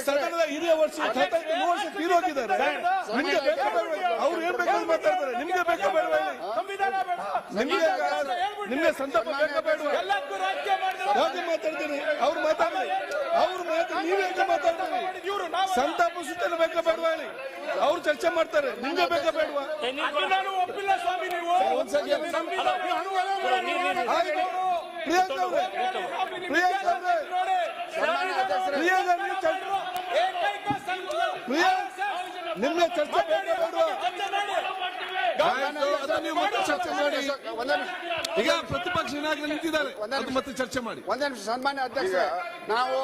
ಸದನದ ಹಿರಿಯ ವರ್ಷ ತೀರೋಗಿದ್ದಾರೆ. ನಿಮ್ಗೆ ಬೇಕಾ ಬೇಡ? ಅವ್ರು ಏನ್ ಬೇಕಾದ್ರೂ ಮಾತಾಡ್ತಾರೆ. ನಿಮ್ಗೆ ಬೇಕಾ ಬೇಡ? ನಿಮ್ಗೆ ಸಂತಾಪ ಬೇಕಾ ಬೇಡ? ಯಾಕೆ ಮಾತಾಡ್ತೀನಿ? ಅವ್ರು ಮಾತಾಡಿ, ನೀವೇ ಮಾತಾಡ್ತೀರಿ. ಸಂತಾಪ ಸೂಚನೆ ಬೇಕಾ ಬೇಡವಾ ಹೇಳಿ? ಅವ್ರು ಚರ್ಚೆ ಮಾಡ್ತಾರೆ. ನಿಮ್ಗೆ ಬೇಕಾ ಬೇಡವಾ? ಒಪ್ಪಿಲ್ಲ ಸ್ವಾಮಿ. ನೀವು ನಿಮ್ಗೆ ಚರ್ಚೆ ಬೇಕಾ ಬೇಡವಾ? ಚರ್ಚೆ ಮಾಡಿ. ಈಗ ಪ್ರತಿಪಕ್ಷ ನಾಯಕರು ನಿಂತಿದ್ದಾರೆ, ಅದು ಮತ್ತೆ ಚರ್ಚೆ ಮಾಡಿ. ಒಂದೇ ನಿಮಿಷ. ಸನ್ಮಾನ್ಯ ಅಧ್ಯಕ್ಷ, ನಾವು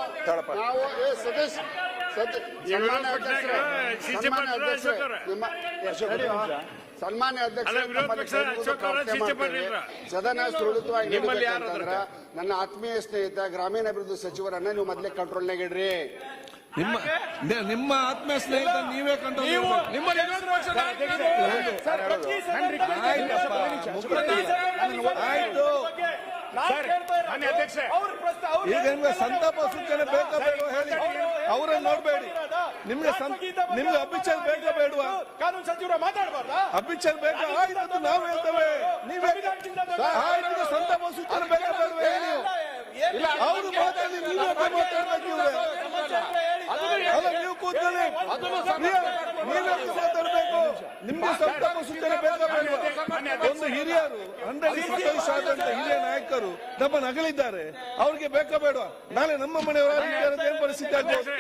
ಸನ್ಮಾನ್ಯ ಅಧ್ಯಕ್ಷ ಸದನ ಸುರಳಿತವಾಗಿ ನನ್ನ ಆತ್ಮೀಯ ಸ್ನೇಹಿತ ಗ್ರಾಮೀಣಾಭಿವೃದ್ಧಿ ಸಚಿವರನ್ನ ನೀವು ಮೊದಲೇ ಕಂಟ್ರೋಲ್ನಾಗ ಇಡ್ರಿ. ನಿಮ್ಮ ಆತ್ಮೀಯ ಸ್ನೇಹಿತ ನೀವೇ ಕಂಟ್ರೋಲ್. ಈಗ ನಿಮ್ಗೆ ಸಂತಾಪ ಸೂಚನೆ ಬೇಕಾ ಬೇಡವಾ ಹೇಳಿ? ಅವರನ್ನು ನೋಡ್ಬೇಡಿ. ನಿಮ್ಗೆ ಅಭಿಚಾರ ಬೇಕಾ ಬೇಡವಾ? ಕಾನೂನು ಸಚಿವರು ಮಾತಾಡಬಾರ್ದ? ಅಭಿಚಾರ ಬೇಕಾ? ಆಯ್ತು, ನಾವು ಹೇಳ್ತೇವೆ. ನೀವೇ ಆಯ್ತು, ಸಂತಾಪ ಸೂಚನೆ ಬೇಕಾ ಬೇಡವಾ ಹೇಳಿ? ಅವರು ಮಾತಾಡಿ, ನೀವೇ ಮಾತಾಡ್ಬೇಕು. ಅಲ್ಲ, ನೀವು ಕೂತ್ಕೊಳ್ಳಿ. ನೀವೇ ಮಾತಾಡ್ಬೇಕು. ನಿಮ್ಗೆ ಸಂತಾಪ ಸೂಚನೆ ಬೇಕಾ ಬೇಡವಾ? ಒಂದು ಹಿರಿಯರು 125 ಆದಂತ ಹಿರಿಯ ನಾಯಕರು ನಮ್ಮನ್ನು ಅಗಲಿದ್ದಾರೆ. ಅವ್ರಿಗೆ ಬೇಕಾ ಬೇಡವಾ? ನಾಳೆ ನಮ್ಮ ಮನೆಯವರು ಏನ್ ಪರಿಸ್ಥಿತಿ ಆಗ್ಬೋದು?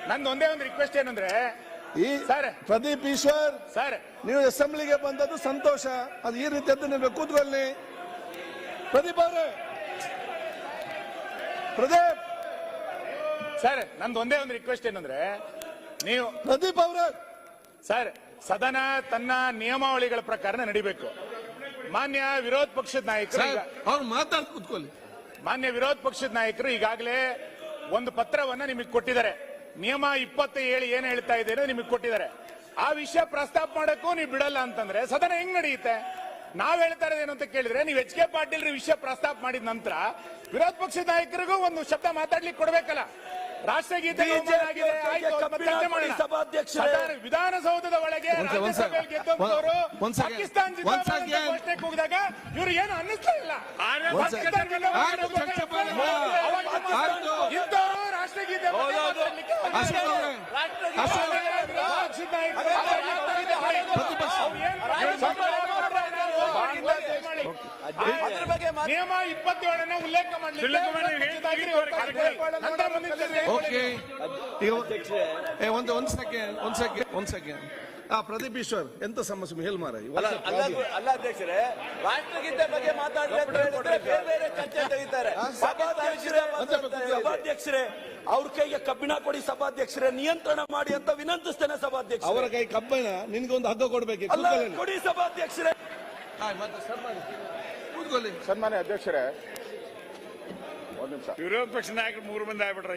ನಂದು ಒಂದೇ ಒಂದು ರಿಕ್ವೆಸ್ಟ್ ಏನಂದ್ರೆ, ಈ ಪ್ರದೀಪ್ ಈಶ್ವರ್ ಸರ್, ನೀವು ಅಸೆಂಬ್ಲಿಗೆ ಬಂದದ್ದು ಸಂತೋಷ. ಅದು ಈ ರೀತಿಯದ್ದು ನೀವು ಕೂತ್ಕೊಳ್ಳಿ. ಪ್ರದೀಪ್ ಅವರೇ, ಪ್ರದೀಪ್ ಸರ್, ನಂದು ಒಂದೇ ಒಂದು ರಿಕ್ವೆಸ್ಟ್ ಏನಂದ್ರೆ, ನೀವು ಪ್ರದೀಪ್ ಅವರೇ ಸರ್, ಸದನ ತನ್ನ ನಿಯಮಾವಳಿಗಳ ಪ್ರಕಾರ ನಡಿಬೇಕು. ಮಾನ್ಯ ವಿರೋಧ ಪಕ್ಷದ ನಾಯಕರು ಅವ್ರು ಮಾತಾಡ್ ಕೂತ್ಕೊಳ್ಳಿ. ಮಾನ್ಯ ವಿರೋಧ ಪಕ್ಷದ ನಾಯಕರು ಈಗಾಗಲೇ ಒಂದು ಪತ್ರವನ್ನ ನಿಮಗೆ ಕೊಟ್ಟಿದ್ದಾರೆ. ನಿಯಮ 27 ಏನ್ ಹೇಳ್ತಾ ಇದೆ ನಿಮಗೆ ಕೊಟ್ಟಿದ್ದಾರೆ. ಆ ವಿಷಯ ಪ್ರಸ್ತಾಪ ಮಾಡಕ್ಕೂ ನೀವು ಬಿಡಲ್ಲ ಅಂತಂದ್ರೆ ಸದನ ಹೆಂಗ್ ನಡೆಯುತ್ತೆ? ನಾವ್ ಹೇಳ್ತಾ ಇರೋದೇನು ಅಂತ ಕೇಳಿದ್ರೆ, ನೀವು ಎಚ್ ಕೆ ಪಾಟೀಲ್ ವಿಷಯ ಪ್ರಸ್ತಾಪ ಮಾಡಿದ ನಂತರ ವಿರೋಧ ಪಕ್ಷದ ನಾಯಕರಿಗೂ ಒಂದು ಶಬ್ದ ಮಾತಾಡ್ಲಿಕ್ಕೆ ಕೊಡ್ಬೇಕಲ್ಲ. ರಾಷ್ಟ್ರಗೀತೆ ವಿಧಾನಸೌಧದ ಒಳಗೆ ಪಾಕಿಸ್ತಾನ ಘೋಷಣೆ ಕೂಗಿದಾಗ ಇವರು ಏನು ಅನ್ನಿಸ್ತಾ ಇಲ್ಲ. ಇಂಥವರು ರಾಷ್ಟ್ರಗೀತೆ ನಿಯಮ 27 ಉಲ್ಲೇಖ ಒಂದ್ ಸೆಕೆಂಡ್. ಪ್ರದೀಪ್ ಈಶ್ವರ್, ಎಂತ ಸಮಸ್ಯೆ ಹೇಳಿ ಮಾರ? ಅಲ್ಲ ಅಧ್ಯಕ್ಷರೇ, ರಾಷ್ಟ್ರಗೀತೆ ಬಗ್ಗೆ ಮಾತಾಡಿದ್ರೆ ಬೇರೆ ಚರ್ಚೆ ತೆಗಿತಾರೆ. ಸಭಾಧ್ಯಕ್ಷರೇ, ಅವ್ರ ಕೈಗೆ ಕಬ್ಬಿಣ ಕೊಡಿ ಸಭಾಧ್ಯಕ್ಷರೇ, ನಿಯಂತ್ರಣ ಮಾಡಿ ಅಂತ ವಿನಂತಿಸ್ತೇನೆ ಸಭಾಧ್ಯಕ್ಷ. ಅವರ ಕೈ ಕಬ್ಬಿಣ, ನಿನ್ಗೆ ಒಂದು ಹಗ್ಗ ಕೊಡ್ಬೇಕು. ಕೊಡಿ ಸಭಾಧ್ಯಕ್ಷರೇ. ಸನ್ಮಾನ್ಯ ಅಧ್ಯಕ್ಷರೇ, ವಿರೋಧ ಪಕ್ಷ ನಾಯಕರು 3 ಮಂದಿ ಆಗ್ಬಿಟ್ರೆ